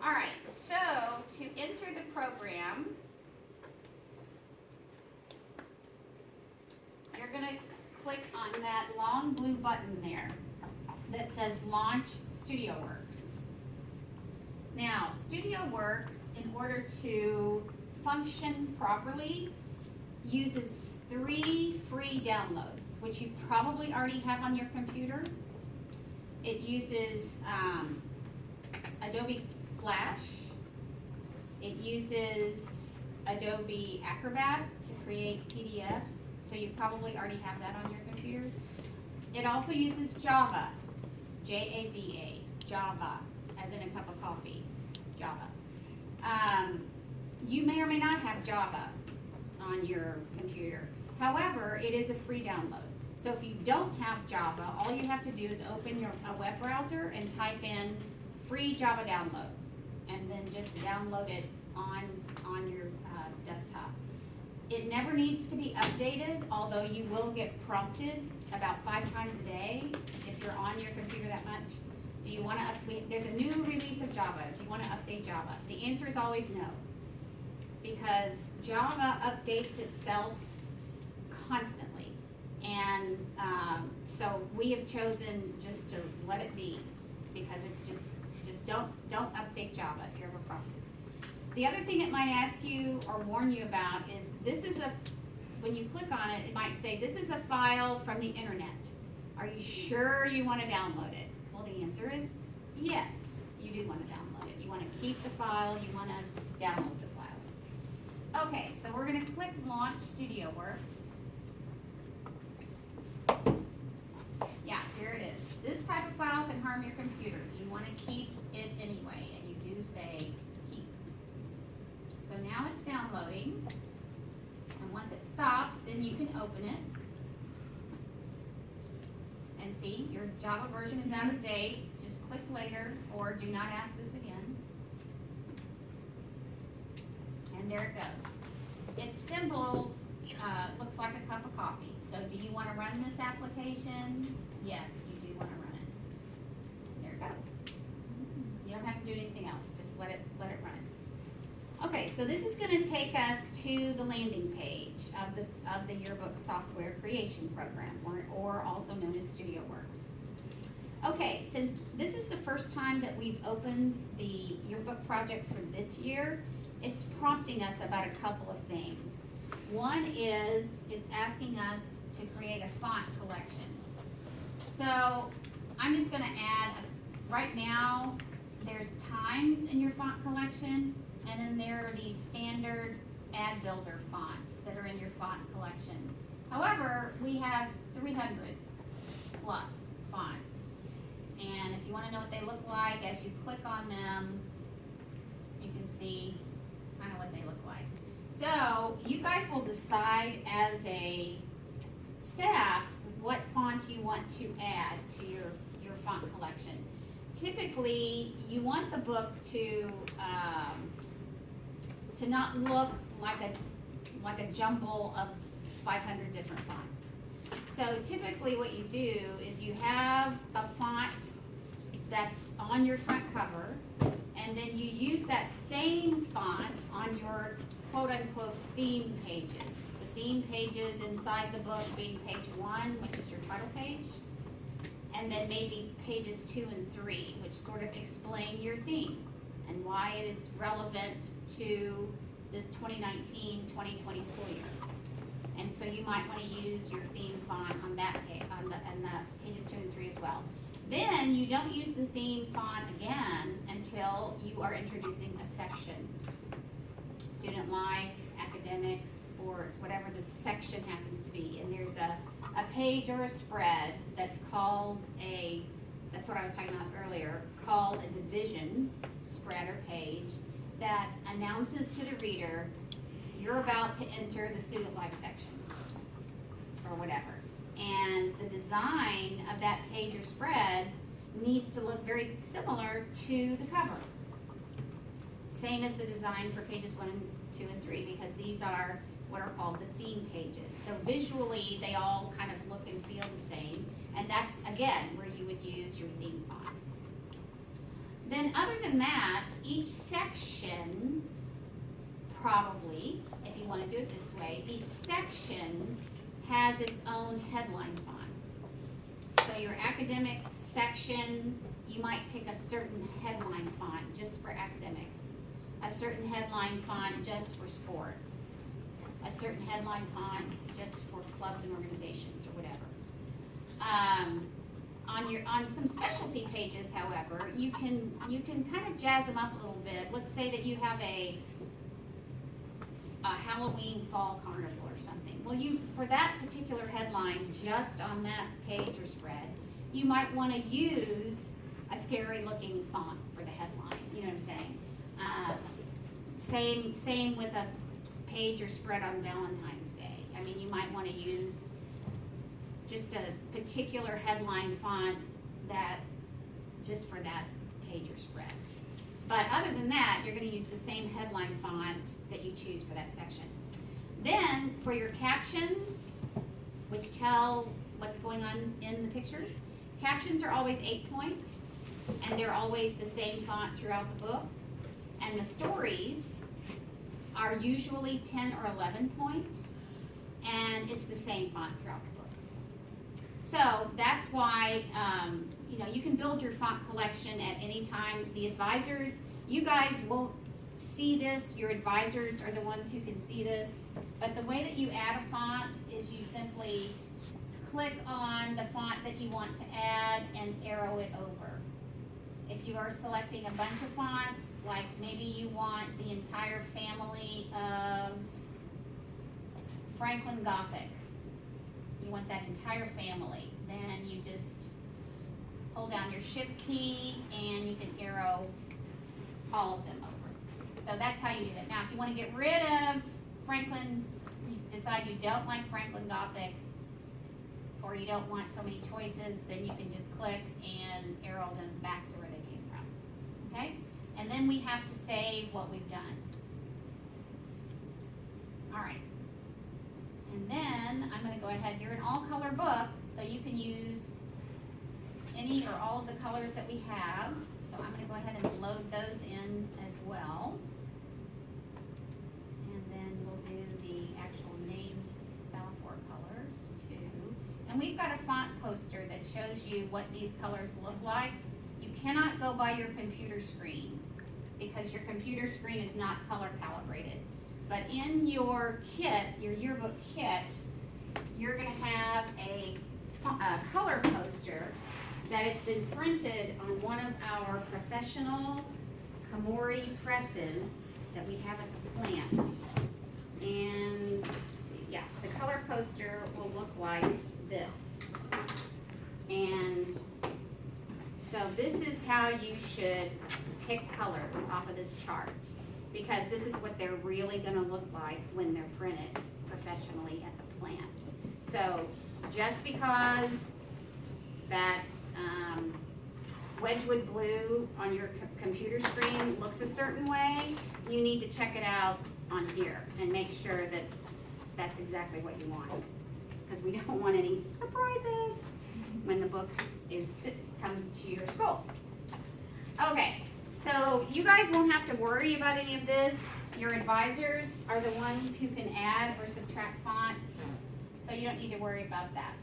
All right, so to enter the program, you're going to click on that long blue button there that says Launch Studioworks. Now, Studioworks, in order to function properly, uses 3 free downloads, which you probably already have on your computer. It uses Adobe Flash. It uses Adobe Acrobat to create PDFs, so you probably already have that on your computer. It also uses Java, J-A-V-A, Java, as in a cup of coffee, Java. You may or may not have Java on your computer. However, it is a free download. So if you don't have Java, all you have to do is open a web browser and type in free Java download, and then just download it on your desktop. It never needs to be updated, although you will get prompted about 5 times a day if you're on your computer that much. Do you want to there's a new release of Java. Do you want to update Java? The answer is always no, because Java updates itself constantly. And so we have chosen just to let it be, because it's just don't update Java if you're ever prompted. The other thing it might ask you or warn you about is when you click on it, it might say, this is a file from the internet. Are you sure you want to download it? Well, the answer is yes, you do want to download it. You want to keep the file, you want to download the file. Okay, so we're going to click Launch Studioworks. Yeah, here it is. This type of file can harm your computer. Do you want to keep it anyway? And you do say keep. So now it's downloading. And once it stops, then you can open it. And see, your Java version is out of date. Just click later, or do not ask this again. And there it goes. It's simple. Looks like a cup of coffee. So do you want to run this application? Yes, you do want to run it. There it goes. You don't have to do anything else. Just let it run. Okay, so this is going to take us to the landing page of the yearbook software creation program, or also known as Studioworks. Okay, since this is the first time that we've opened the yearbook project for this year, it's prompting us about a couple of things. One is it's asking us to create a font collection. So I'm just going to add, right now there's times in your font collection, and then there are these standard ad builder fonts that are in your font collection. However, we have 300 plus fonts. And if you want to know what they look like, as you click on them, you can see kind of what they look like. So you guys will decide as a staff what font you want to add to your font collection. Typically, you want the book to not look like a jumble of 500 different fonts. So typically what you do is you have a font that's on your front cover, and then you use that same font on your quote-unquote theme pages. The theme pages inside the book being page 1, which is your title page, and then maybe pages 2 and 3, which sort of explain your theme and why it is relevant to this 2019-2020 school year. And so you might want to use your theme font on that page, on the pages 2 and 3 as well. Then you don't use the theme font again until you are introducing a section. Student life, academics, sports, whatever the section happens to be. And there's a page or a spread that's called that's what I was talking about earlier, called a division spread or page that announces to the reader, you're about to enter the student life section or whatever. And the design of that page or spread needs to look very similar to the cover. Same as the design for pages 1 and 2 and 3, because these are what are called the theme pages. So visually, they all kind of look and feel the same. And that's, again, where you would use your theme font. then other than that, each section, probably, if you want to do it this way, each section has its own headline font. So your academic section, you might pick a certain headline font just for academics, a certain headline font just for sports, a certain headline font just for clubs and organizations or whatever. On some specialty pages, however, you can kind of jazz them up a little bit. Let's say that you have a Halloween fall carnival or something. Well, for that particular headline, just on that page or spread, you might want to use a scary looking font for the headline. You know what I'm saying? Same with a page or spread on Valentine's Day. I mean, you might want to use just a particular headline font that just for that page or spread. But other than that, you're going to use the same headline font that you choose for that section. Then for your captions, which tell what's going on in the pictures, captions are always 8-point, and they're always the same font throughout the book. And the stories are usually 10 or 11-point, and it's the same font throughout the book. So that's why, you can build your font collection at any time. The advisors, you guys won't see this. Your advisors are the ones who can see this. But the way that you add a font is you simply click on the font that you want to add and arrow it over. If you are selecting a bunch of fonts, like maybe you want the entire family of Franklin Gothic, you want that entire family, then you just hold down your shift key and you can arrow all of them over. So that's how you do that. Now, if you want to get rid of Franklin, you decide you don't like Franklin Gothic, or you don't want so many choices, then you can just click and arrow them back to where they came from. Okay? And then we have to save what we've done. All right. And then I'm going to go ahead. You're an all-color book, so you can use any or all of the colors that we have. So I'm going to go ahead and load those in as well. And then we'll do the actual named Balfour colors too. And we've got a font poster that shows you what these colors look like. You cannot go by your computer screen because your computer screen is not color calibrated. But in your kit, your yearbook kit, you're going to have a color poster that has been printed on one of our professional Komori presses that we have at the plant. And let's see, yeah, the color poster will look like this. And so this is how you should pick colors off of this chart, because this is what they're really going to look like when they're printed professionally at the plant. So just because that Wedgwood blue on your computer screen looks a certain way, you need to check it out on here and make sure that that's exactly what you want, because we don't want any surprises when the book comes to your school. Okay. So you guys won't have to worry about any of this. Your advisors are the ones who can add or subtract fonts, so you don't need to worry about that.